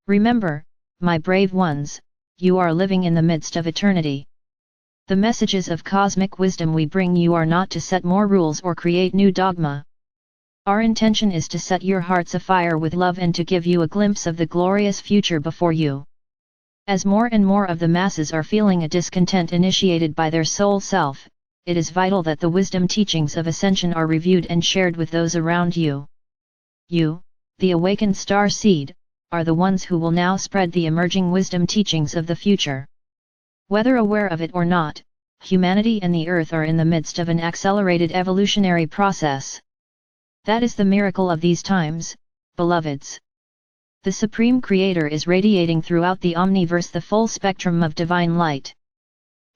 Remember, my brave ones, you are living in the midst of eternity. The messages of cosmic wisdom we bring you are not to set more rules or create new dogma. Our intention is to set your hearts afire with love and to give you a glimpse of the glorious future before you. As more and more of the masses are feeling a discontent initiated by their soul self, it is vital that the wisdom teachings of ascension are reviewed and shared with those around you. You, the awakened star seed, are the ones who will now spread the emerging wisdom teachings of the future. Whether aware of it or not, humanity and the earth are in the midst of an accelerated evolutionary process. That is the miracle of these times, beloveds. The Supreme Creator is radiating throughout the omniverse the full spectrum of divine light.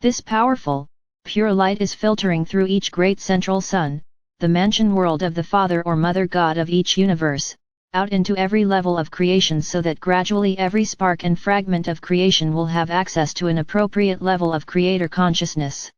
This powerful, pure light is filtering through each great central sun, the mansion world of the Father or Mother God of each universe, out into every level of creation so that gradually every spark and fragment of creation will have access to an appropriate level of Creator consciousness.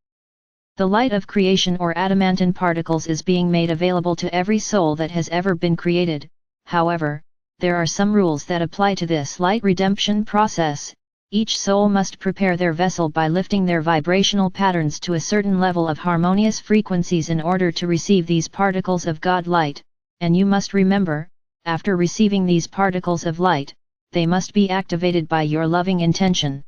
The light of creation or adamantine particles is being made available to every soul that has ever been created. However, there are some rules that apply to this light redemption process. Each soul must prepare their vessel by lifting their vibrational patterns to a certain level of harmonious frequencies in order to receive these particles of God light, and you must remember, after receiving these particles of light, they must be activated by your loving intention.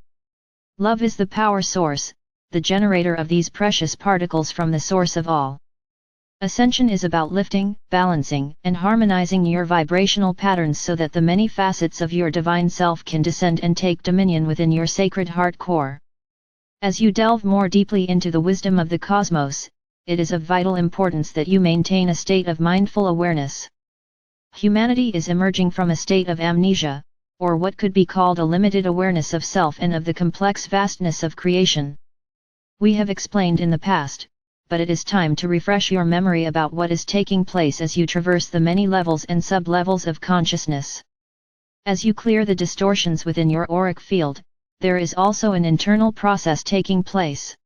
Love is the power source, the generator of these precious particles from the source of all. Ascension is about lifting, balancing, and harmonizing your vibrational patterns so that the many facets of your divine self can descend and take dominion within your sacred heart core. As you delve more deeply into the wisdom of the cosmos, it is of vital importance that you maintain a state of mindful awareness. Humanity is emerging from a state of amnesia, or what could be called a limited awareness of self and of the complex vastness of creation. We have explained in the past, but it is time to refresh your memory about what is taking place as you traverse the many levels and sub-levels of consciousness. As you clear the distortions within your auric field, there is also an internal process taking place.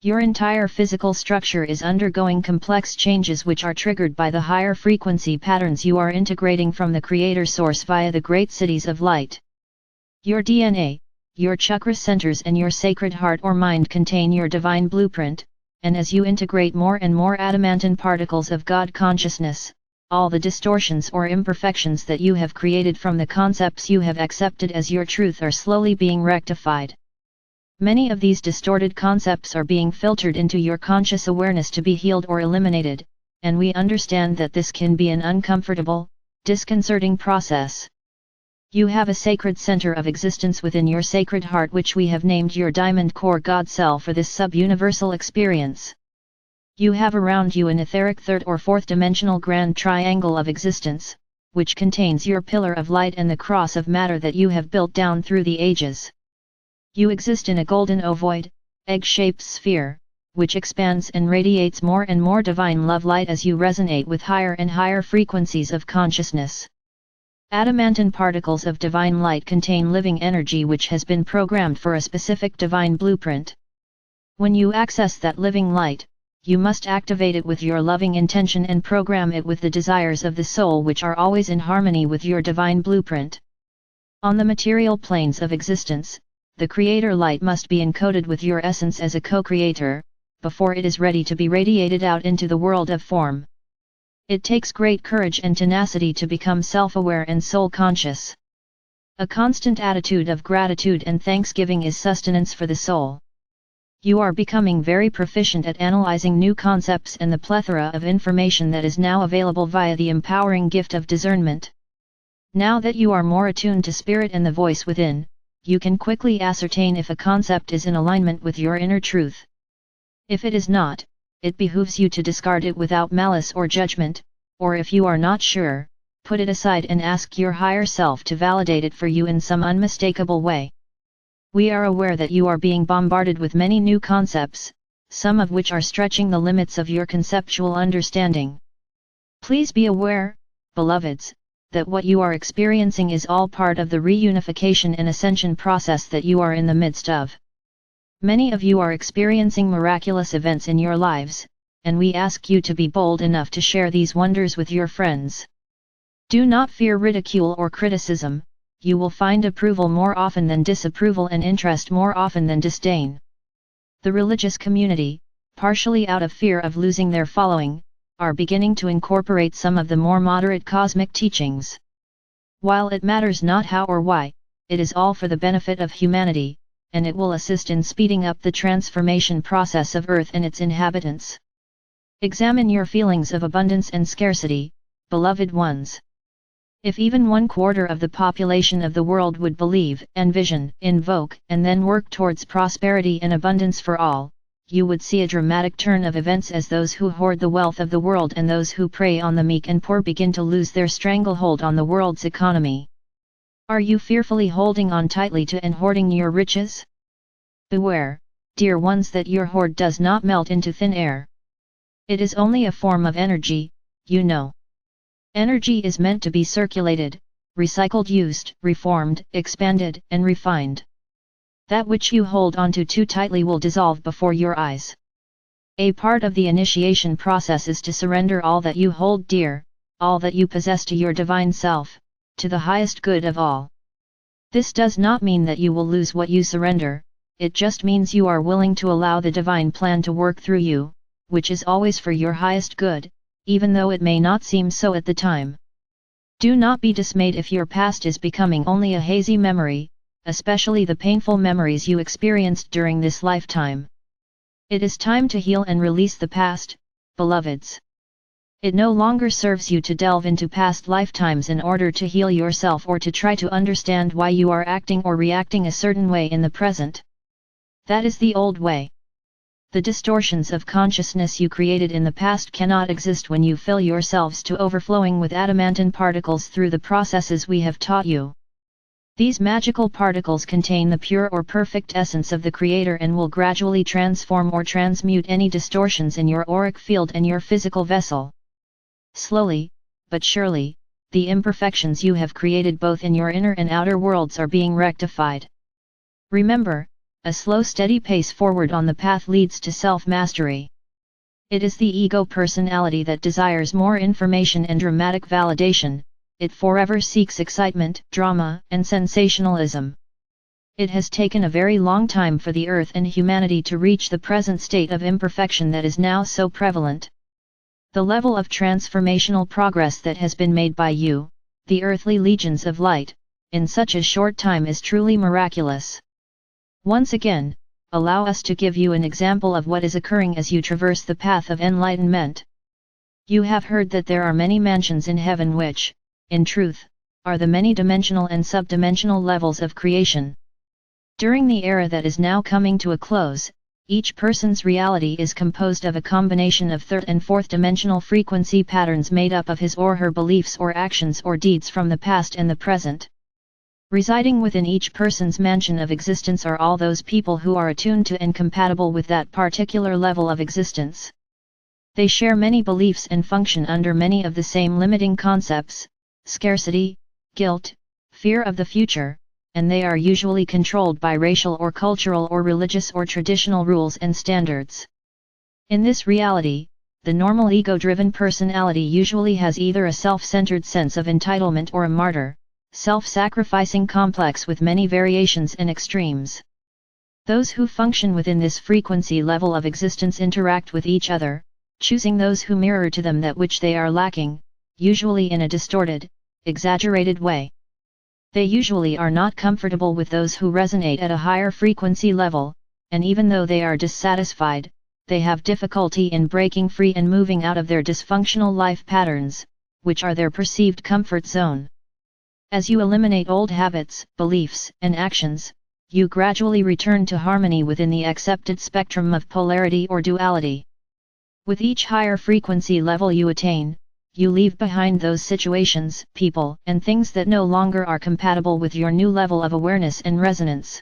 Your entire physical structure is undergoing complex changes which are triggered by the higher frequency patterns you are integrating from the Creator Source via the great cities of light. Your DNA, your chakra centers and your sacred heart or mind contain your divine blueprint, and as you integrate more and more adamantine particles of God consciousness, all the distortions or imperfections that you have created from the concepts you have accepted as your truth are slowly being rectified. Many of these distorted concepts are being filtered into your conscious awareness to be healed or eliminated, and we understand that this can be an uncomfortable, disconcerting process. You have a sacred center of existence within your sacred heart which we have named your diamond core God Cell for this sub-universal experience. You have around you an etheric third or fourth dimensional grand triangle of existence, which contains your pillar of light and the cross of matter that you have built down through the ages. You exist in a golden ovoid, egg-shaped sphere, which expands and radiates more and more divine love light as you resonate with higher and higher frequencies of consciousness. Adamantine particles of divine light contain living energy which has been programmed for a specific divine blueprint. When you access that living light, you must activate it with your loving intention and program it with the desires of the soul which are always in harmony with your divine blueprint. On the material planes of existence, the Creator light must be encoded with your essence as a co-creator, before it is ready to be radiated out into the world of form. It takes great courage and tenacity to become self-aware and soul-conscious. A constant attitude of gratitude and thanksgiving is sustenance for the soul. You are becoming very proficient at analyzing new concepts and the plethora of information that is now available via the empowering gift of discernment. Now that you are more attuned to spirit and the voice within, you can quickly ascertain if a concept is in alignment with your inner truth. If it is not, it behooves you to discard it without malice or judgment, or if you are not sure, put it aside and ask your higher self to validate it for you in some unmistakable way. We are aware that you are being bombarded with many new concepts, some of which are stretching the limits of your conceptual understanding. Please be aware, beloveds, that what you are experiencing is all part of the reunification and ascension process that you are in the midst of. Many of you are experiencing miraculous events in your lives, and we ask you to be bold enough to share these wonders with your friends. Do not fear ridicule or criticism, you will find approval more often than disapproval and interest more often than disdain. The religious community, partially out of fear of losing their following, are beginning to incorporate some of the more moderate cosmic teachings. While it matters not how or why, it is all for the benefit of humanity, and it will assist in speeding up the transformation process of Earth and its inhabitants. Examine your feelings of abundance and scarcity, beloved ones. If even 1/4 of the population of the world would believe, envision, invoke, and then work towards prosperity and abundance for all, you would see a dramatic turn of events as those who hoard the wealth of the world and those who prey on the meek and poor begin to lose their stranglehold on the world's economy. Are you fearfully holding on tightly to and hoarding your riches? Beware, dear ones, that your hoard does not melt into thin air. It is only a form of energy, you know. Energy is meant to be circulated, recycled, used, reformed, expanded, and refined. That which you hold onto too tightly will dissolve before your eyes. A part of the initiation process is to surrender all that you hold dear, all that you possess, to your divine self, to the highest good of all. This does not mean that you will lose what you surrender, it just means you are willing to allow the divine plan to work through you, which is always for your highest good, even though it may not seem so at the time. Do not be dismayed if your past is becoming only a hazy memory, especially the painful memories you experienced during this lifetime. It is time to heal and release the past, beloveds. It no longer serves you to delve into past lifetimes in order to heal yourself or to try to understand why you are acting or reacting a certain way in the present. That is the old way. The distortions of consciousness you created in the past cannot exist when you fill yourselves to overflowing with adamantine particles through the processes we have taught you. These magical particles contain the pure or perfect essence of the Creator and will gradually transform or transmute any distortions in your auric field and your physical vessel. Slowly, but surely, the imperfections you have created both in your inner and outer worlds are being rectified. Remember, a slow, steady pace forward on the path leads to self-mastery. It is the ego personality that desires more information and dramatic validation. It forever seeks excitement, drama, and sensationalism. It has taken a very long time for the Earth and humanity to reach the present state of imperfection that is now so prevalent. The level of transformational progress that has been made by you, the earthly legions of light, in such a short time is truly miraculous. Once again, allow us to give you an example of what is occurring as you traverse the path of enlightenment. You have heard that there are many mansions in heaven which, in truth, are the many-dimensional and sub-dimensional levels of creation. During the era that is now coming to a close, each person's reality is composed of a combination of third and fourth dimensional frequency patterns made up of his or her beliefs or actions or deeds from the past and the present. Residing within each person's mansion of existence are all those people who are attuned to and compatible with that particular level of existence. They share many beliefs and function under many of the same limiting concepts: scarcity, guilt, fear of the future, and they are usually controlled by racial or cultural or religious or traditional rules and standards. In this reality, the normal ego-driven personality usually has either a self-centered sense of entitlement or a martyr, self-sacrificing complex with many variations and extremes. Those who function within this frequency level of existence interact with each other, choosing those who mirror to them that which they are lacking, usually in a distorted, exaggerated way. They usually are not comfortable with those who resonate at a higher frequency level, and even though they are dissatisfied, they have difficulty in breaking free and moving out of their dysfunctional life patterns, which are their perceived comfort zone. As you eliminate old habits, beliefs, and actions, you gradually return to harmony within the accepted spectrum of polarity or duality. With each higher frequency level you attain, you leave behind those situations, people, and things that no longer are compatible with your new level of awareness and resonance.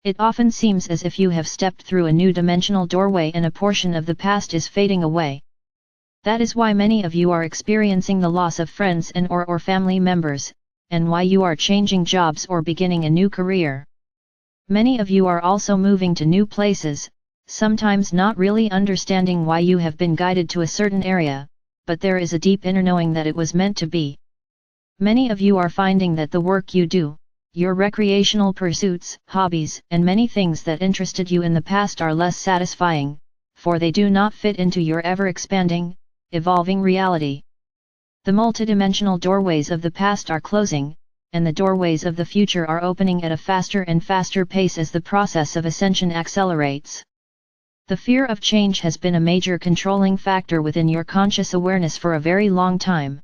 It often seems as if you have stepped through a new dimensional doorway and a portion of the past is fading away. That is why many of you are experiencing the loss of friends and or family members, and why you are changing jobs or beginning a new career. Many of you are also moving to new places, sometimes not really understanding why you have been guided to a certain area, but there is a deep inner knowing that it was meant to be. Many of you are finding that the work you do, your recreational pursuits, hobbies, and many things that interested you in the past are less satisfying, for they do not fit into your ever-expanding, evolving reality. The multidimensional doorways of the past are closing, and the doorways of the future are opening at a faster and faster pace as the process of ascension accelerates. The fear of change has been a major controlling factor within your conscious awareness for a very long time.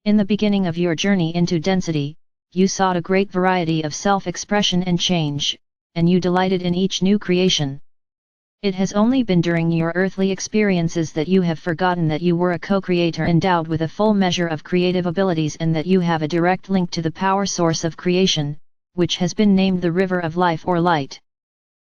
In the beginning of your journey into density, you sought a great variety of self-expression and change, and you delighted in each new creation. It has only been during your earthly experiences that you have forgotten that you were a co-creator endowed with a full measure of creative abilities and that you have a direct link to the power source of creation, which has been named the River of Life or Light.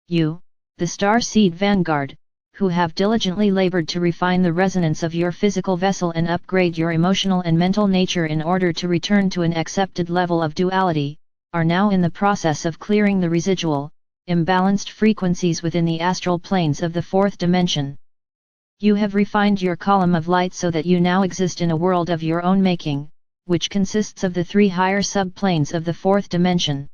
You, the star seed vanguard, who have diligently labored to refine the resonance of your physical vessel and upgrade your emotional and mental nature in order to return to an accepted level of duality, are now in the process of clearing the residual, imbalanced frequencies within the astral planes of the fourth dimension. You have refined your column of light so that you now exist in a world of your own making, which consists of the three higher subplanes of the fourth dimension.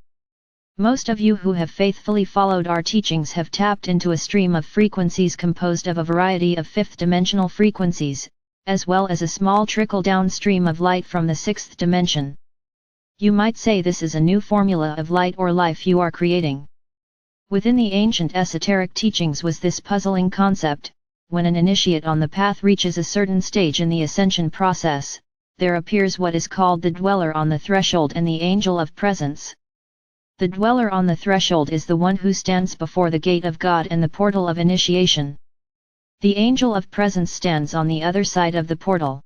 Most of you who have faithfully followed our teachings have tapped into a stream of frequencies composed of a variety of fifth-dimensional frequencies, as well as a small trickle-down stream of light from the sixth dimension. You might say this is a new formula of light or life you are creating. Within the ancient esoteric teachings was this puzzling concept: when an initiate on the path reaches a certain stage in the ascension process, there appears what is called the dweller on the threshold and the angel of presence. The dweller on the threshold is the one who stands before the gate of God and the portal of initiation. The angel of presence stands on the other side of the portal.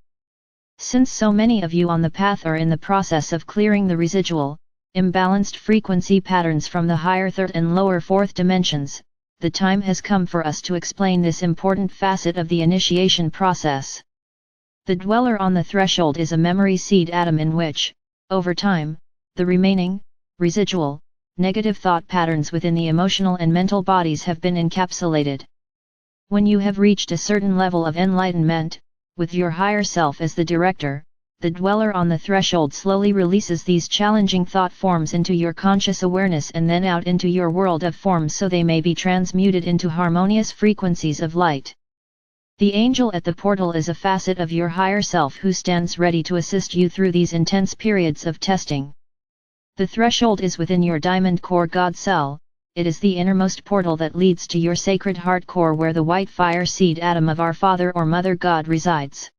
Since so many of you on the path are in the process of clearing the residual, imbalanced frequency patterns from the higher third and lower fourth dimensions, the time has come for us to explain this important facet of the initiation process. The dweller on the threshold is a memory seed atom in which, over time, the remaining, residual, negative thought patterns within the emotional and mental bodies have been encapsulated. When you have reached a certain level of enlightenment, with your higher self as the director, the dweller on the threshold slowly releases these challenging thought forms into your conscious awareness and then out into your world of forms so they may be transmuted into harmonious frequencies of light. The angel at the portal is a facet of your higher self who stands ready to assist you through these intense periods of testing. The threshold is within your diamond core God cell. It is the innermost portal that leads to your sacred heart core where the white fire seed atom of our Father or Mother God resides.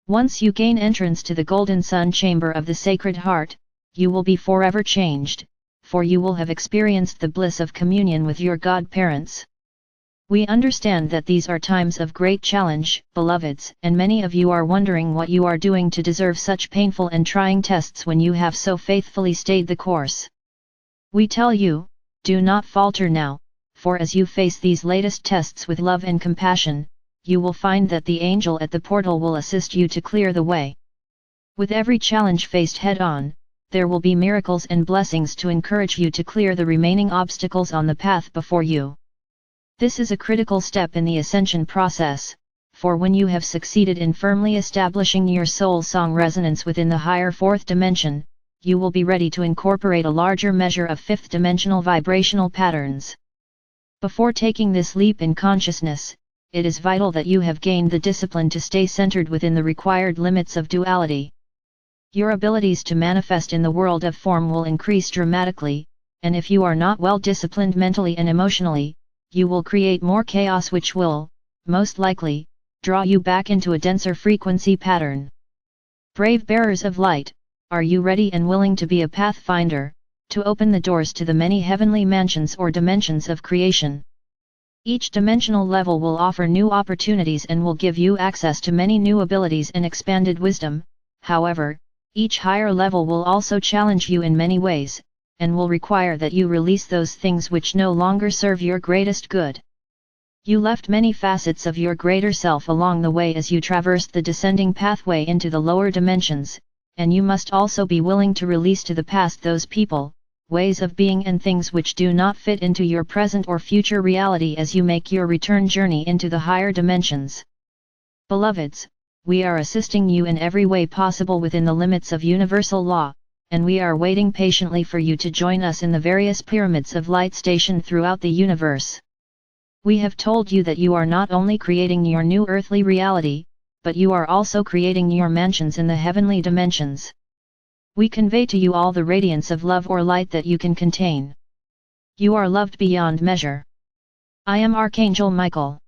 Once you gain entrance to the golden sun chamber of the Sacred Heart, you will be forever changed, for you will have experienced the bliss of communion with your God-parents. We understand that these are times of great challenge, beloveds, and many of you are wondering what you are doing to deserve such painful and trying tests when you have so faithfully stayed the course. We tell you, do not falter now, for as you face these latest tests with love and compassion, you will find that the angel at the portal will assist you to clear the way. With every challenge faced head-on, there will be miracles and blessings to encourage you to clear the remaining obstacles on the path before you. This is a critical step in the ascension process, for when you have succeeded in firmly establishing your soul song resonance within the higher fourth dimension, you will be ready to incorporate a larger measure of fifth-dimensional vibrational patterns. Before taking this leap in consciousness, it is vital that you have gained the discipline to stay centered within the required limits of duality. Your abilities to manifest in the world of form will increase dramatically, and if you are not well disciplined mentally and emotionally, you will create more chaos which will, most likely, draw you back into a denser frequency pattern. Brave bearers of light, are you ready and willing to be a pathfinder, to open the doors to the many heavenly mansions or dimensions of creation? Each dimensional level will offer new opportunities and will give you access to many new abilities and expanded wisdom. However, each higher level will also challenge you in many ways, and will require that you release those things which no longer serve your greatest good. You left many facets of your greater self along the way as you traversed the descending pathway into the lower dimensions, and you must also be willing to release to the past those people, ways of being and things which do not fit into your present or future reality as you make your return journey into the higher dimensions. Beloveds, we are assisting you in every way possible within the limits of universal law, and we are waiting patiently for you to join us in the various pyramids of light stationed throughout the universe. We have told you that you are not only creating your new earthly reality, but you are also creating your mansions in the heavenly dimensions. We convey to you all the radiance of love or light that you can contain. You are loved beyond measure. I am Archangel Michael.